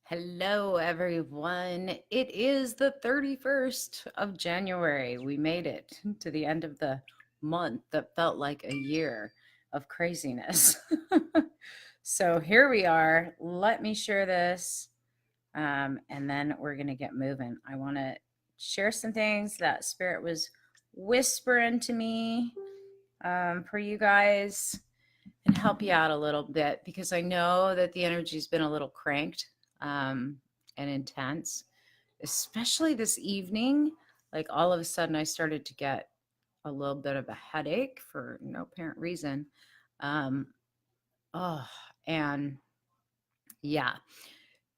Hello, everyone. It is the 31st of January. We made it to the end of the month that felt like a year of craziness. So here we are. Let me share this, and then we're going to get moving. I want to share some things that Spirit was whispering to me for you guys and help you out a little bit because I know that the energy's been a little cranked and intense, especially this evening. Like all of a sudden, I started to get a little bit of a headache for no apparent reason. Um, oh, and yeah,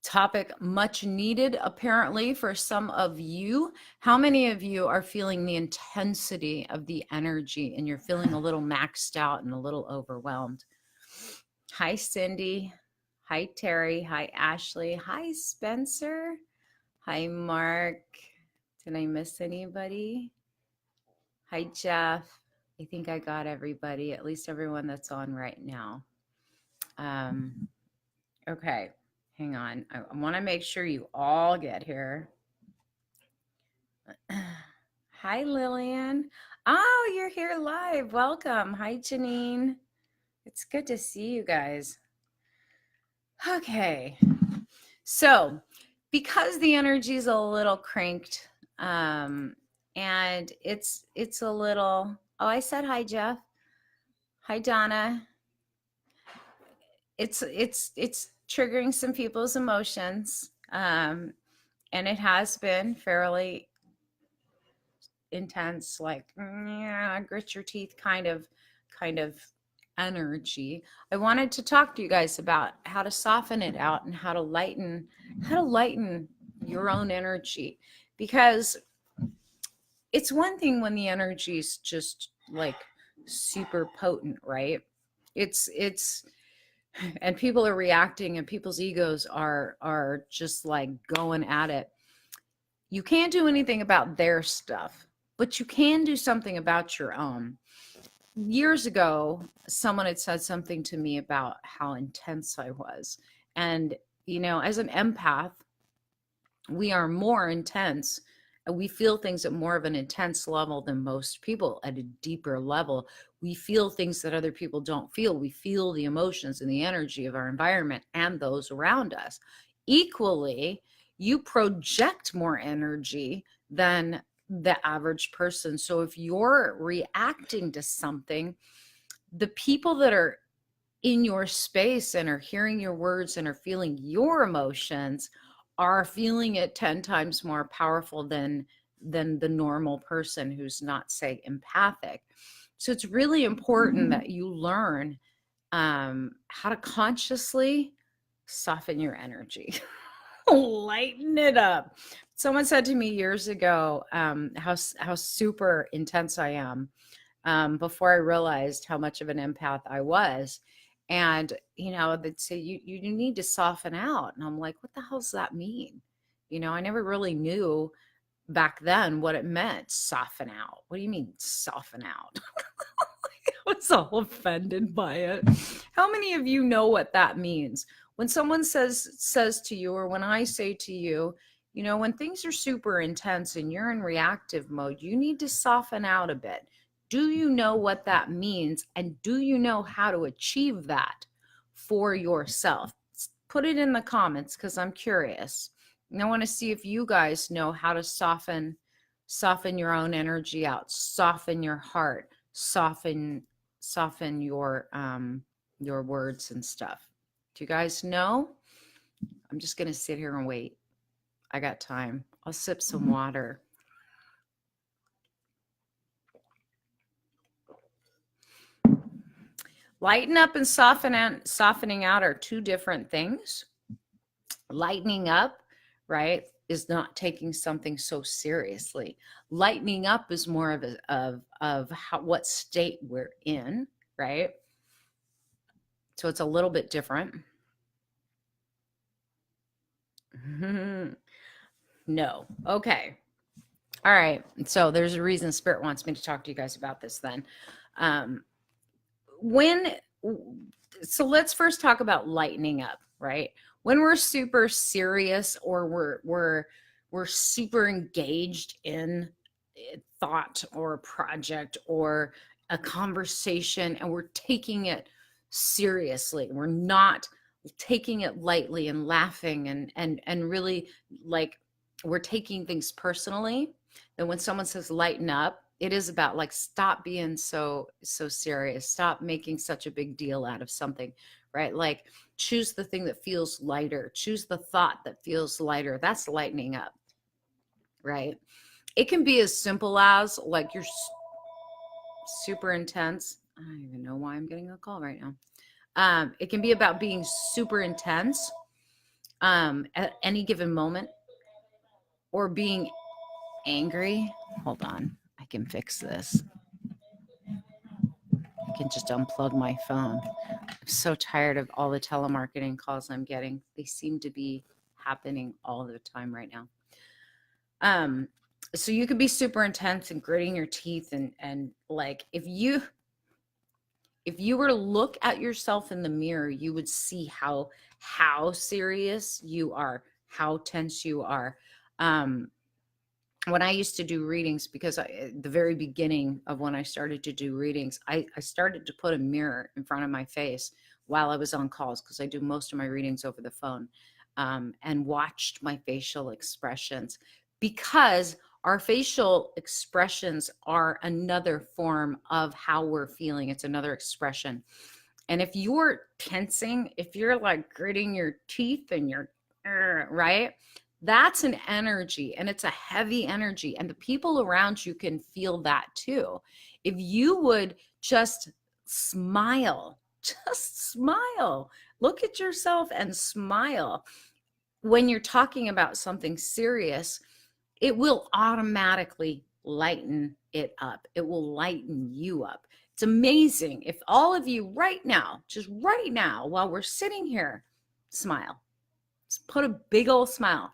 topic much needed apparently for some of you. How many of you are feeling the intensity of the energy and you're feeling a little maxed out and a little overwhelmed? Hi, Cindy. Hi, Terry. Hi, Ashley. Hi, Spencer. Hi, Mark. Did I miss anybody? Hi, Jeff. I think I got everybody, at least everyone that's on right now. Okay, hang on. I want to make sure you all get here. Hi, Lillian. Oh, you're here live. Welcome. Hi, Janine. It's good to see you guys. Okay, so because the energy is a little cranked, and it's a little. Oh, I said hi, Jeff. Hi, Donna. It's triggering some people's emotions, and it has been fairly intense, like yeah, grit your teeth kind of energy. I wanted to talk to you guys about how to soften it out and how to lighten your own energy, because it's one thing when the energy is just like super potent, right? It's and people are reacting and people's egos are just like going at it. You can't do anything about their stuff, but you can do something about your own. Years ago, someone had said something to me about how intense I was. And, as an empath, we are more intense. We feel things at more of an intense level than most people, at a deeper level. We feel things that other people don't feel. We feel the emotions and the energy of our environment and those around us. Equally, you project more energy than the average person. So if you're reacting to something, the people that are in your space and are hearing your words and are feeling your emotions are feeling it 10 times more powerful than the normal person who's not, say, empathic. So it's really important that you learn how to consciously soften your energy. Lighten it up. Someone said to me years ago how super intense I am, before I realized how much of an empath I was. And, they'd say, you need to soften out. And I'm like, what the hell does that mean? I never really knew back then what it meant, soften out. What do you mean, soften out? I was all offended by it. How many of you know what that means? When someone says to you, or when I say to you, when things are super intense and you're in reactive mode, you need to soften out a bit. Do you know what that means? And do you know how to achieve that for yourself? Put it in the comments because I'm curious. And I want to see if you guys know how to soften your own energy out, soften your heart, soften your words and stuff. Do you guys know? I'm just going to sit here and wait. I got time. I'll sip some water. Lighten up and softening out are two different things. Lightening up, right, is not taking something so seriously. Lightening up is more of what state we're in, right? So it's a little bit different. No. Okay. All right. So there's a reason Spirit wants me to talk to you guys about this then. So let's first talk about lightening up, right? When we're super serious, or we're super engaged in thought or a project or a conversation, and we're taking it seriously, we're not taking it lightly and laughing and really, like, we're taking things personally, then when someone says lighten up, it is about, like, stop being so serious, stop making such a big deal out of something, right? Like, choose the thing that feels lighter, choose the thought that feels lighter. That's lightening up, right? It can be as simple as, like, you're super intense. I don't even know why I'm getting a call right now. It can be about being super intense at any given moment, or being angry. Hold on, I can fix this. I can just unplug my phone. I'm so tired of all the telemarketing calls I'm getting. They seem to be happening all the time right now. So you could be super intense and gritting your teeth, and like, if you were to look at yourself in the mirror, you would see how serious you are, how tense you are. When I used to do readings, because the very beginning of when I started to do readings, I started to put a mirror in front of my face while I was on calls, because I do most of my readings over the phone, and watched my facial expressions, because our facial expressions are another form of how we're feeling. It's another expression. And if you're tensing, if you're like gritting your teeth and you're right, that's an energy, and it's a heavy energy, and the people around you can feel that too. If you would just smile, look at yourself and smile when you're talking about something serious, it will automatically lighten it up. It will lighten you up. It's amazing if all of you right now, just right now, while we're sitting here, smile. Just put a big old smile.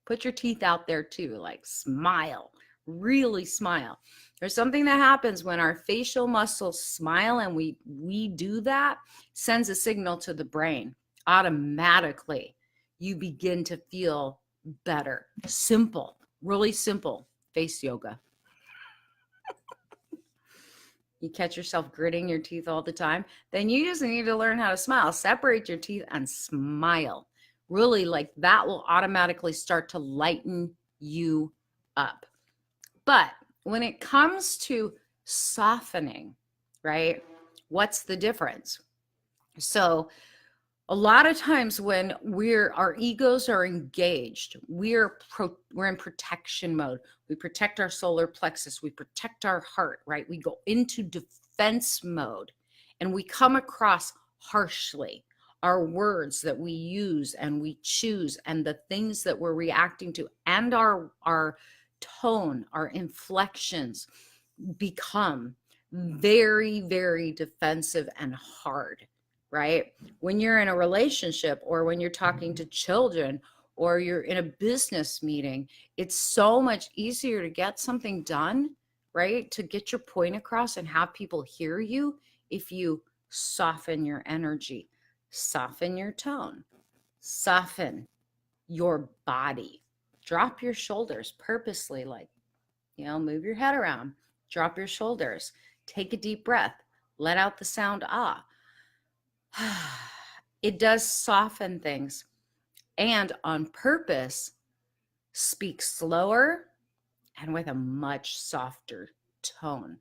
Put your teeth out there too, like smile, really smile. There's something that happens when our facial muscles smile, and we do that, sends a signal to the brain. Automatically, you begin to feel better. Simple, really simple face yoga. You catch yourself gritting your teeth all the time, then you just need to learn how to smile. Separate your teeth and smile. Really, like, that will automatically start to lighten you up. But when it comes to softening, right, what's the difference? So a lot of times when our egos are engaged, we're in protection mode. We protect our solar plexus, we protect our heart, right? We go into defense mode, and we come across harshly. Our words that we use and we choose, and the things that we're reacting to, and our tone, our inflections become very, very defensive and hard, right? When you're in a relationship, or when you're talking to children, or you're in a business meeting, it's so much easier to get something done, right? To get your point across and have people hear you if you soften your energy, soften your tone, soften your body. Drop your shoulders purposely, like, move your head around, drop your shoulders, take a deep breath, let out the sound ah. It does soften things, and on purpose, speak slower and with a much softer tone.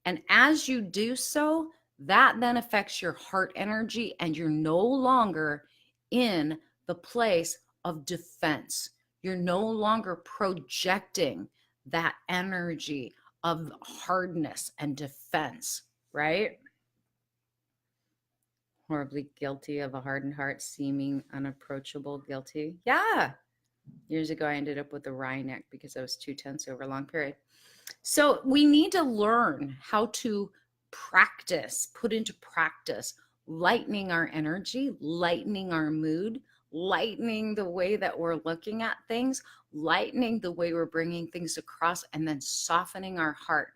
And as you do so, that then affects your heart energy, and you're no longer in the place of defense. You're no longer projecting that energy of hardness and defense, right? Horribly guilty of a hardened heart, seeming unapproachable, guilty. Yeah. Years ago, I ended up with a wry neck because I was too tense over a long period. So we need to learn how to put into practice, lightening our energy, lightening our mood, lightening the way that we're looking at things, lightening the way we're bringing things across, and then softening our heart.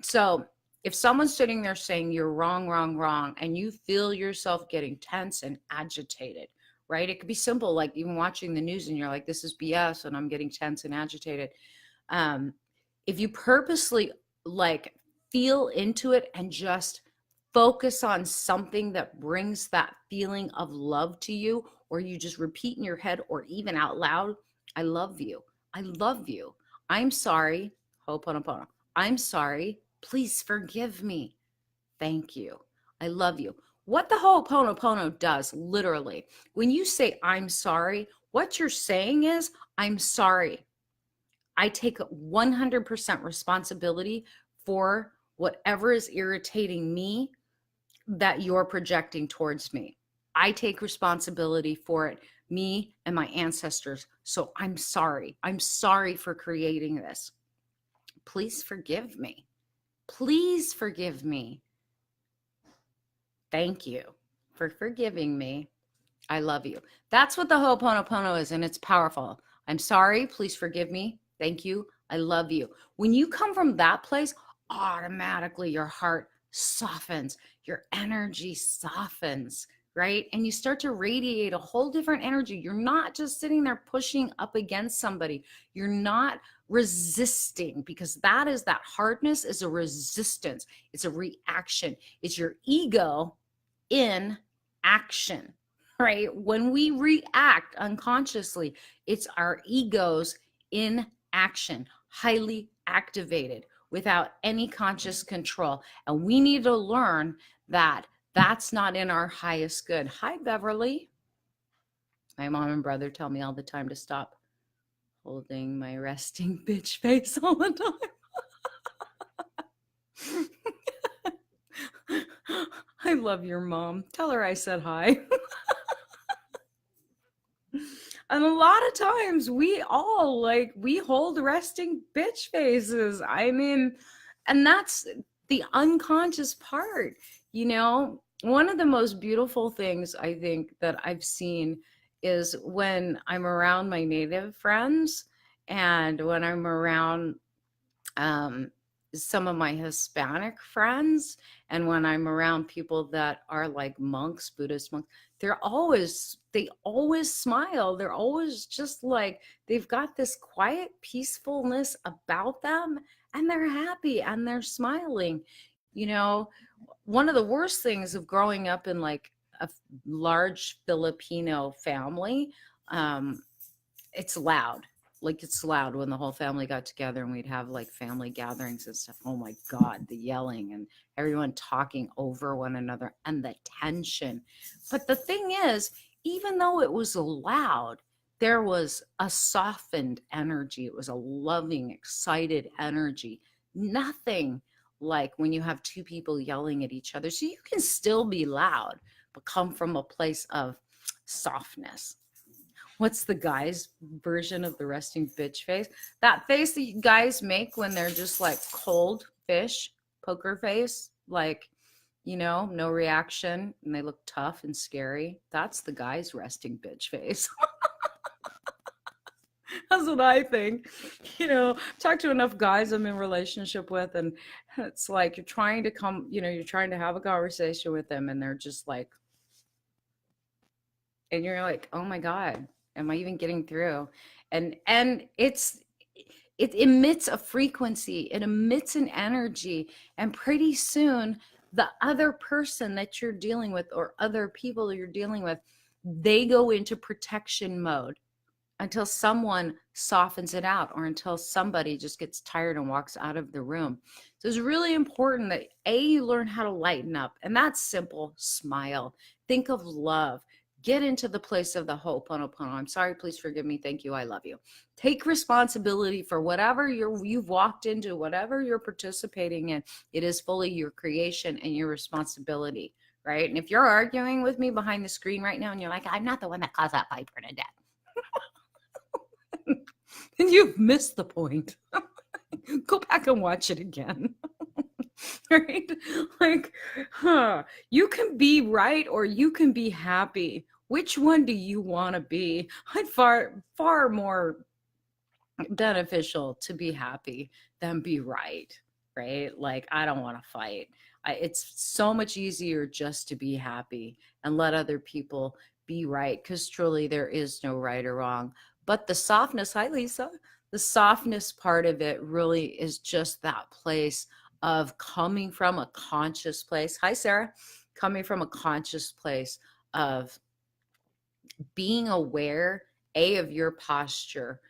So if someone's sitting there saying you're wrong, wrong, wrong, and you feel yourself getting tense and agitated, right? It could be simple, like even watching the news and you're like, this is BS and I'm getting tense and agitated. Um, if you purposely like feel into it and just focus on something that brings that feeling of love to you, or you just repeat in your head or even out loud, I love you. I love you. I'm sorry. Ho'oponopono. I'm sorry. Please forgive me. Thank you. I love you. What the Ho'oponopono does, literally, when you say, I'm sorry, what you're saying is, I'm sorry. I take 100% responsibility for whatever is irritating me that you're projecting towards me. I take responsibility for it, me and my ancestors. So I'm sorry. I'm sorry for creating this. Please forgive me. Please forgive me. Thank you for forgiving me. I love you. That's what the Ho'oponopono is, and it's powerful. I'm sorry. Please forgive me. Thank you. I love you. When you come from that place, automatically your heart softens, your energy softens, right? And you start to radiate a whole different energy. You're not just sitting there pushing up against somebody. You're not resisting, because that hardness is a resistance. It's a reaction. It's your ego in action. Right? When we react unconsciously, it's our egos in action, highly activated without any conscious control. And we need to learn that that's not in our highest good. Hi, Beverly. My mom and brother tell me all the time to stop holding my resting bitch face all the time. I love your mom. Tell her I said hi. And a lot of times we all we hold resting bitch faces. I mean, and that's the unconscious part. One of the most beautiful things I think that I've seen is when I'm around my native friends and when I'm around um, some of my Hispanic friends, and when I'm around people that are like monks, Buddhist monks, they always smile. They're always just like, they've got this quiet peacefulness about them, and they're happy and they're smiling. You know, one of the worst things of growing up in like a large Filipino family, um, it's loud. Like it's loud when the whole family got together and we'd have like family gatherings and stuff. Oh my God, the yelling and everyone talking over one another and the tension. But the thing is, even though it was loud, there was a softened energy. It was a loving, excited energy. Nothing like when you have two people yelling at each other. So you can still be loud, but come from a place of softness. What's the guys' version of the resting bitch face? That face that you guys make when they're just like cold fish, poker face, like, no reaction, and they look tough and scary. That's the guy's resting bitch face. That's what I think. Talk to enough guys I'm in relationship with, and it's like you're trying to have a conversation with them, and they're just like, and you're like, oh my God, am I even getting through? And it emits a frequency, it emits an energy, and pretty soon the other person that you're dealing with or other people you're dealing with, they go into protection mode until someone softens it out or until somebody just gets tired and walks out of the room. So it's really important that you learn how to lighten up, and that's simple. Smile, think of love, get into the place of the Ho'oponopono. I'm sorry, please forgive me, thank you, I love you. Take responsibility for whatever you've walked into, whatever you're participating in. It is fully your creation and your responsibility, right? And if you're arguing with me behind the screen right now and you're like, I'm not the one that caused that Piper to death, and you've missed the point. Go back and watch it again. Right? Like, you can be right or you can be happy. Which one do you want to be? I'd far more beneficial to be happy than be right. Right? Like, I don't want to fight. It's so much easier just to be happy and let other people be right, because truly there is no right or wrong. But the softness, hi Lisa, the softness part of it really is just that place of coming from a conscious place. Hi Sarah, coming from a conscious place of being aware, A, of your posture.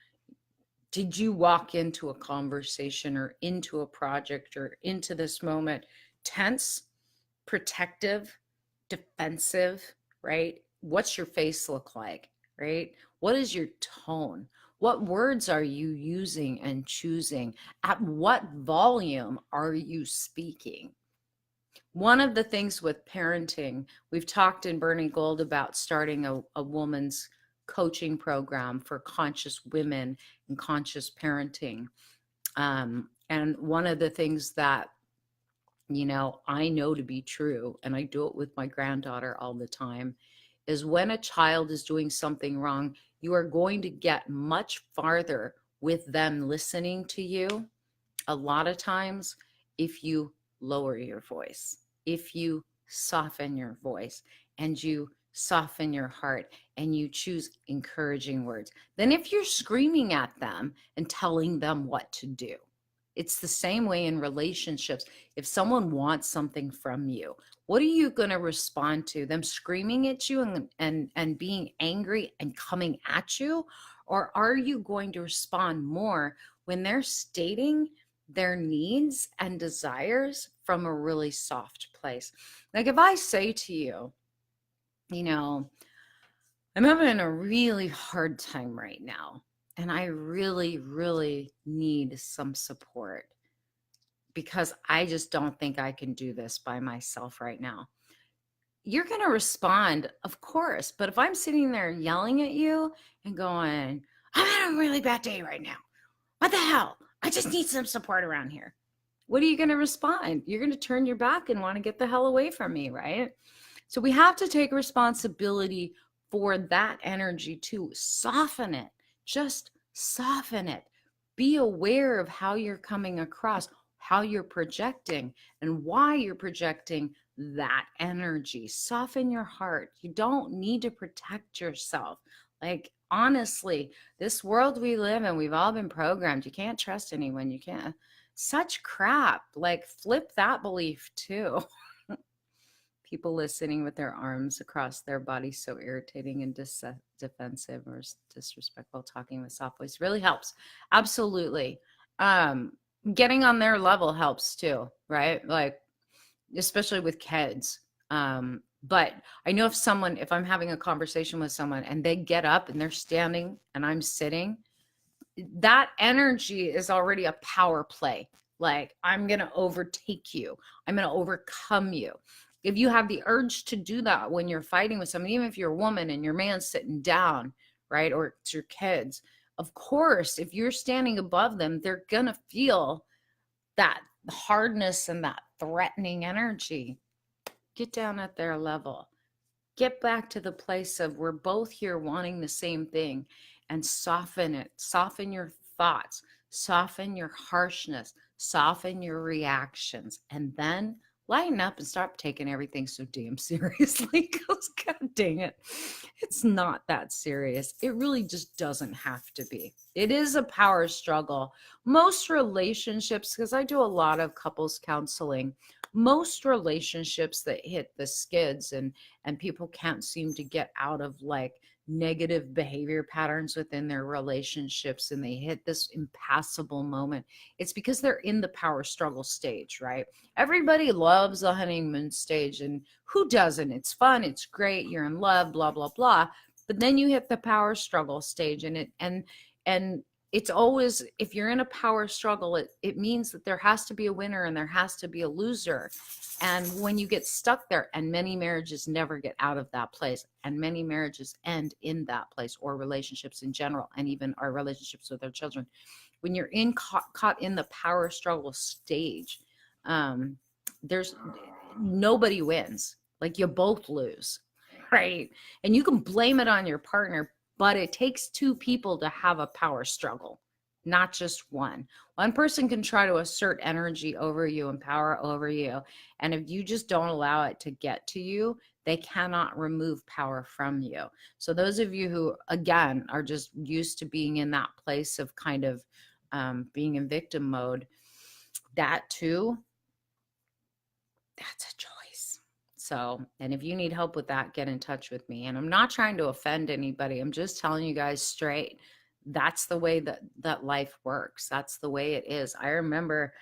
Did you walk into a conversation or into a project or into this moment tense, protective, defensive, right? What's your face look like, right? What is your tone? What words are you using and choosing? At what volume are you speaking? One of the things with parenting, we've talked in Burning Gold about starting a woman's coaching program for conscious women and conscious parenting. And one of the things that, I know to be true, and I do it with my granddaughter all the time, is when a child is doing something wrong, you are going to get much farther with them listening to you a lot of times if you lower your voice, if you soften your voice and you soften your heart and you choose encouraging words, than if you're screaming at them and telling them what to do. It's the same way in relationships. If someone wants something from you, what are you going to respond to? Them screaming at you and being angry and coming at you? Or are you going to respond more when they're stating their needs and desires from a really soft place? Like if I say to you, I'm having a really hard time right now, and I really, really need some support because I just don't think I can do this by myself right now. You're going to respond, of course. But if I'm sitting there yelling at you and going, I'm having a really bad day right now. What the hell? I just need some support around here. What are you going to respond? You're going to turn your back and want to get the hell away from me, right? So we have to take responsibility for that energy too. Soften it. Just soften it. Be aware of how you're coming across, how you're projecting, and why you're projecting that energy. Soften your heart. You don't need to protect yourself. Like, honestly, this world we live in, we've all been programmed. You can't trust anyone. You can't. Such crap. Like, flip that belief too. People listening with their arms across their body, so irritating and defensive or disrespectful. Talking with soft voice really helps. Absolutely. Getting on their level helps too, right? Like, especially with kids. But I know if I'm having a conversation with someone and they get up and they're standing and I'm sitting, that energy is already a power play. Like, I'm going to overtake you. I'm going to overcome you. If you have the urge to do that when you're fighting with someone, even if you're a woman and your man's sitting down, right? Or it's your kids, of course, if you're standing above them, they're going to feel that hardness and that threatening energy. Get down at their level. Get back to the place of we're both here wanting the same thing, and soften it. Soften your thoughts, soften your harshness, soften your reactions, and then lighten up and stop taking everything so damn seriously, because god dang it, it's not that serious. It really just doesn't have to be. It is a power struggle. Most relationships, because I do a lot of couples counseling, most relationships that hit the skids and people can't seem to get out of like negative behavior patterns within their relationships, and they hit this impassable moment, it's because they're in the power struggle stage, right? Everybody loves the honeymoon stage, and who doesn't? It's fun, it's great, you're in love, blah blah blah. But then you hit the power struggle stage, and it's always, if you're in a power struggle, it means that there has to be a winner and there has to be a loser. And when you get stuck there, and many marriages never get out of that place, and many marriages end in that place, or relationships in general, and even our relationships with our children, when you're caught in the power struggle stage, there's nobody wins. Like, you both lose, right? And you can blame it on your partner, but it takes two people to have a power struggle, not just one. One person can try to assert energy over you and power over you. And if you just don't allow it to get to you, They cannot remove power from you. So those of you who, again, are just used to being in that place of kind of being in victim mode, that too, that's a choice. So, and if you need help with that, get in touch with me. And I'm not trying to offend anybody. I'm just telling you guys straight. That's the way that life works. That's the way it is. I remember,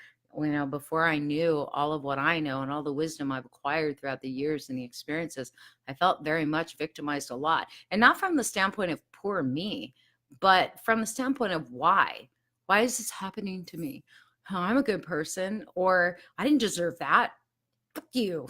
before I knew all of what I know and all the wisdom I've acquired throughout the years and the experiences, I felt very much victimized a lot. And not from the standpoint of poor me, but from the standpoint of why. Why is this happening to me? Oh, I'm a good person, or I didn't deserve that. Fuck you.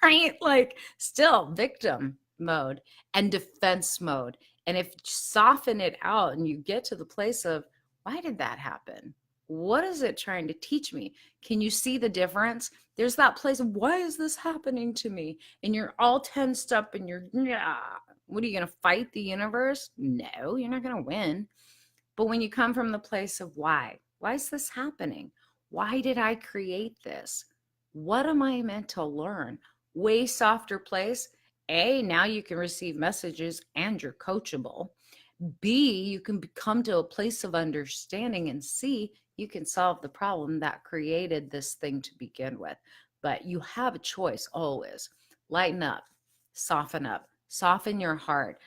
Right? Like, still victim mode and defense mode. And if you soften it out and you get to the place of, why did that happen? What is it trying to teach me? Can you see the difference? There's that place of, why is this happening to me? And you're all tensed up and you're, yeah. What are you going to fight the universe? No, you're not going to win. But when you come from the place of why is this happening? Why did I create this? What am I meant to learn? Way softer place. A, now you can receive messages and you're coachable. B, you can come to a place of understanding. And C, you can solve the problem that created this thing to begin with. But you have a choice always. Lighten up, soften your heart.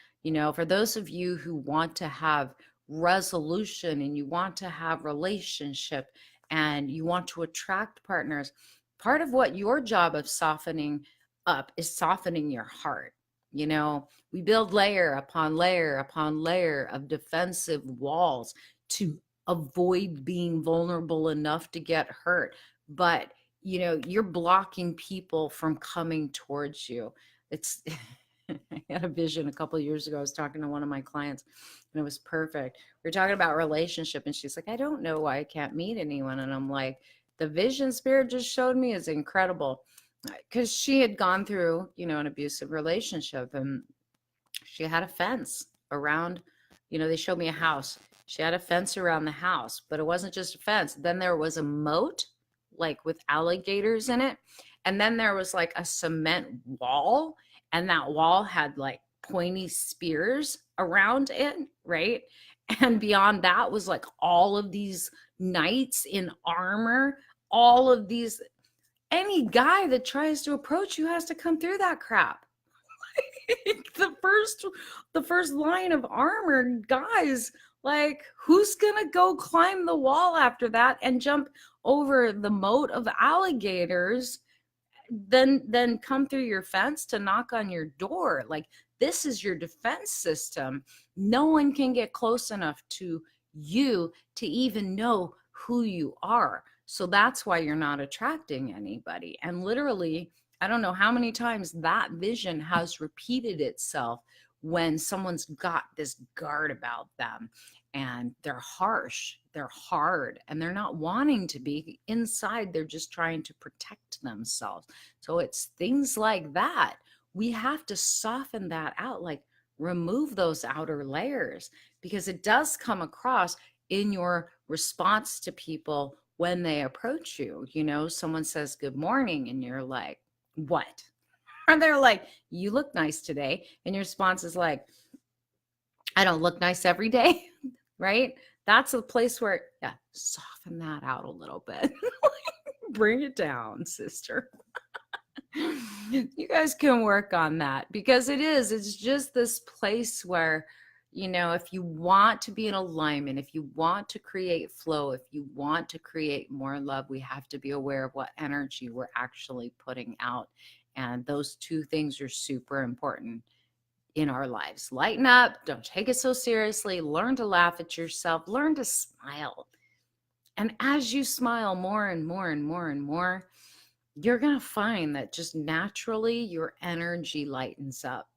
For those of you who want to have resolution and you want to have relationship and you want to attract partners, part of what your job of softening up is softening your heart. We build layer upon layer upon layer of defensive walls to avoid being vulnerable enough to get hurt. But, you're blocking people from coming towards you. It's, I had a vision a couple of years ago. I was talking to one of my clients and it was perfect. We were talking about relationship and she's like, I don't know why I can't meet anyone. And I'm like, the vision spirit just showed me is incredible, because she had gone through, an abusive relationship and she had a fence around, they showed me a house. She had a fence around the house, but it wasn't just a fence. Then there was a moat, like with alligators in it. And then there was like a cement wall, and that wall had like pointy spears around it, right? And beyond that was like all of these knights in armor, all of these. Any guy that tries to approach you has to come through that crap. the first line of armor, guys, like, who's gonna go climb the wall after that and jump over the moat of alligators, then come through your fence to knock on your door? Like, this is your defense system. No one can get close enough to you to even know who you are. So that's why you're not attracting anybody. And literally, I don't know how many times that vision has repeated itself when someone's got this guard about them and they're harsh, they're hard, and they're not wanting to be. Inside, they're just trying to protect themselves. So it's things like that. We have to soften that out, like remove those outer layers, because it does come across in your response to people when they approach you. Someone says good morning and you're like, what? And they're like, you look nice today. And your response is like, I don't look nice every day. Right? That's a place where, yeah, soften that out a little bit. Bring it down, sister. You guys can work on that, because it's just this place where, if you want to be in alignment, if you want to create flow, if you want to create more love, we have to be aware of what energy we're actually putting out. And those two things are super important in our lives. Lighten up. Don't take it so seriously. Learn to laugh at yourself. Learn to smile. And as you smile more and more and more and more, you're going to find that just naturally your energy lightens up.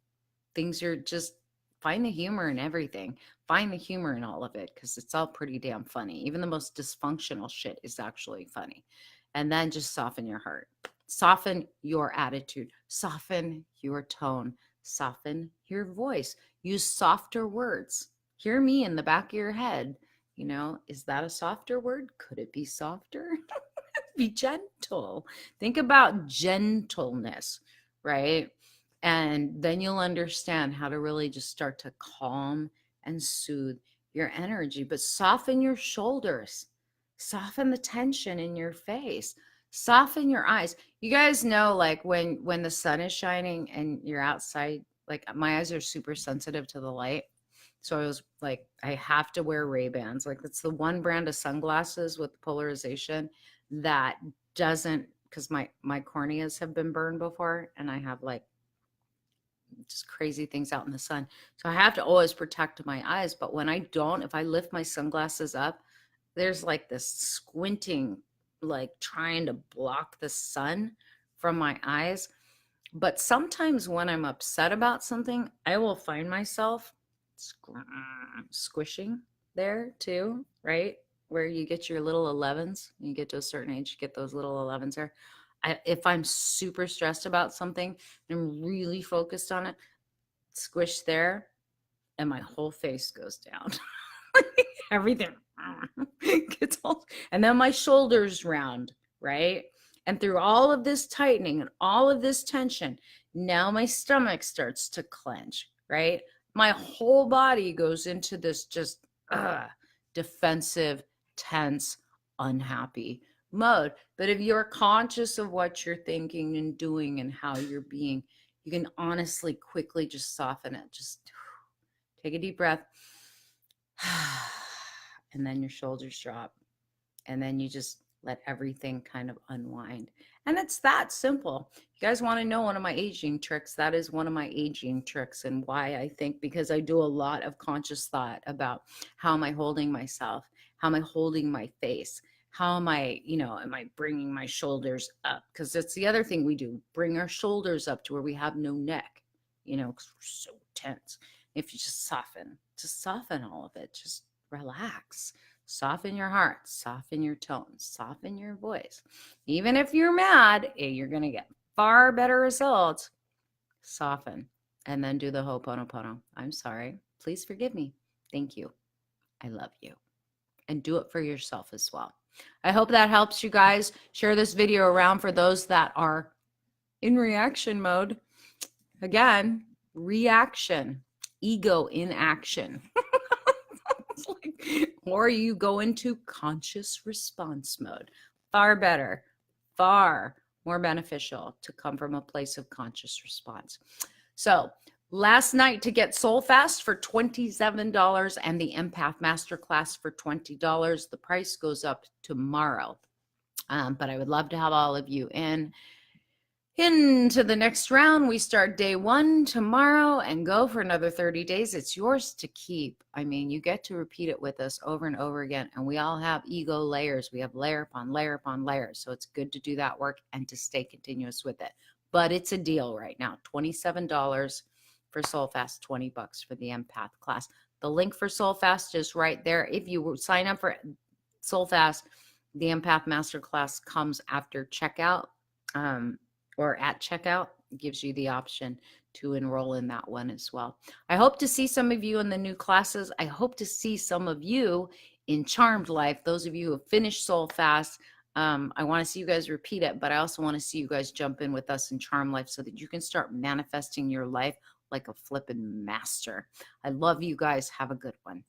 Things are just, find the humor in everything. Find the humor in all of it, because it's all pretty damn funny. Even the most dysfunctional shit is actually funny. And then just soften your heart. Soften your attitude. Soften your tone. Soften your voice. Use softer words. Hear me in the back of your head. Is that a softer word? Could it be softer? Be gentle. Think about gentleness, right? And then you'll understand how to really just start to calm and soothe your energy, but soften your shoulders, soften the tension in your face, soften your eyes. You guys know, like when the sun is shining and you're outside, like my eyes are super sensitive to the light. So I was like, I have to wear Ray-Bans. Like that's the one brand of sunglasses with polarization that doesn't, because my corneas have been burned before, and I have like just crazy things out in the sun. So I have to always protect my eyes. But when I don't, if I lift my sunglasses up, there's like this squinting, like trying to block the sun from my eyes. But sometimes when I'm upset about something, I will find myself squishing there too, right? Where you get your little 11s, you get to a certain age, you get those little 11s there. If I'm super stressed about something and I'm really focused on it, squish there, and my whole face goes down. Everything gets all, and then my shoulders round, right? And through all of this tightening and all of this tension, now my stomach starts to clench, right? My whole body goes into this just defensive, tense, unhappy mode. But if you're conscious of what you're thinking and doing and how you're being, you can honestly quickly just soften it. Just take a deep breath. And then your shoulders drop. And then you just let everything kind of unwind. And it's that simple. You guys want to know one of my aging tricks? That is one of my aging tricks, and why I think, because I do a lot of conscious thought about how am I holding myself? How am I holding my face? How am I, am I bringing my shoulders up? Because that's the other thing we do, bring our shoulders up to where we have no neck, because we're so tense. If you just soften all of it, just relax. Soften your heart, soften your tone, soften your voice. Even if you're mad, you're going to get far better results. Soften, and then do the Ho'oponopono. I'm sorry. Please forgive me. Thank you. I love you. And do it for yourself as well. I hope that helps you guys. Share this video around for those that are in reaction mode. Again, reaction, ego in action. Or you go into conscious response mode. Far better, far more beneficial to come from a place of conscious response. So last night, to get Soul Fast for $27 and the Empath Masterclass for $20, the price goes up tomorrow. But I would love to have all of you into the next round. We start day 1 tomorrow and go for another 30 days. It's yours to keep. I mean, you get to repeat it with us over and over again. And we all have ego layers. We have layer upon layer upon layer. So it's good to do that work and to stay continuous with it. But it's a deal right now. $27 for Soul Fast, $20 for the Empath class. The link for Soul Fast is right there. If you sign up for Soul Fast, the Empath Masterclass comes after checkout. Or at checkout, gives you the option to enroll in that one as well. I hope to see some of you in the new classes. I hope to see some of you in Charmed Life. Those of you who have finished Soul Fast, I want to see you guys repeat it, but I also want to see you guys jump in with us in Charmed Life so that you can start manifesting your life like a flippin' master. I love you guys. Have a good one.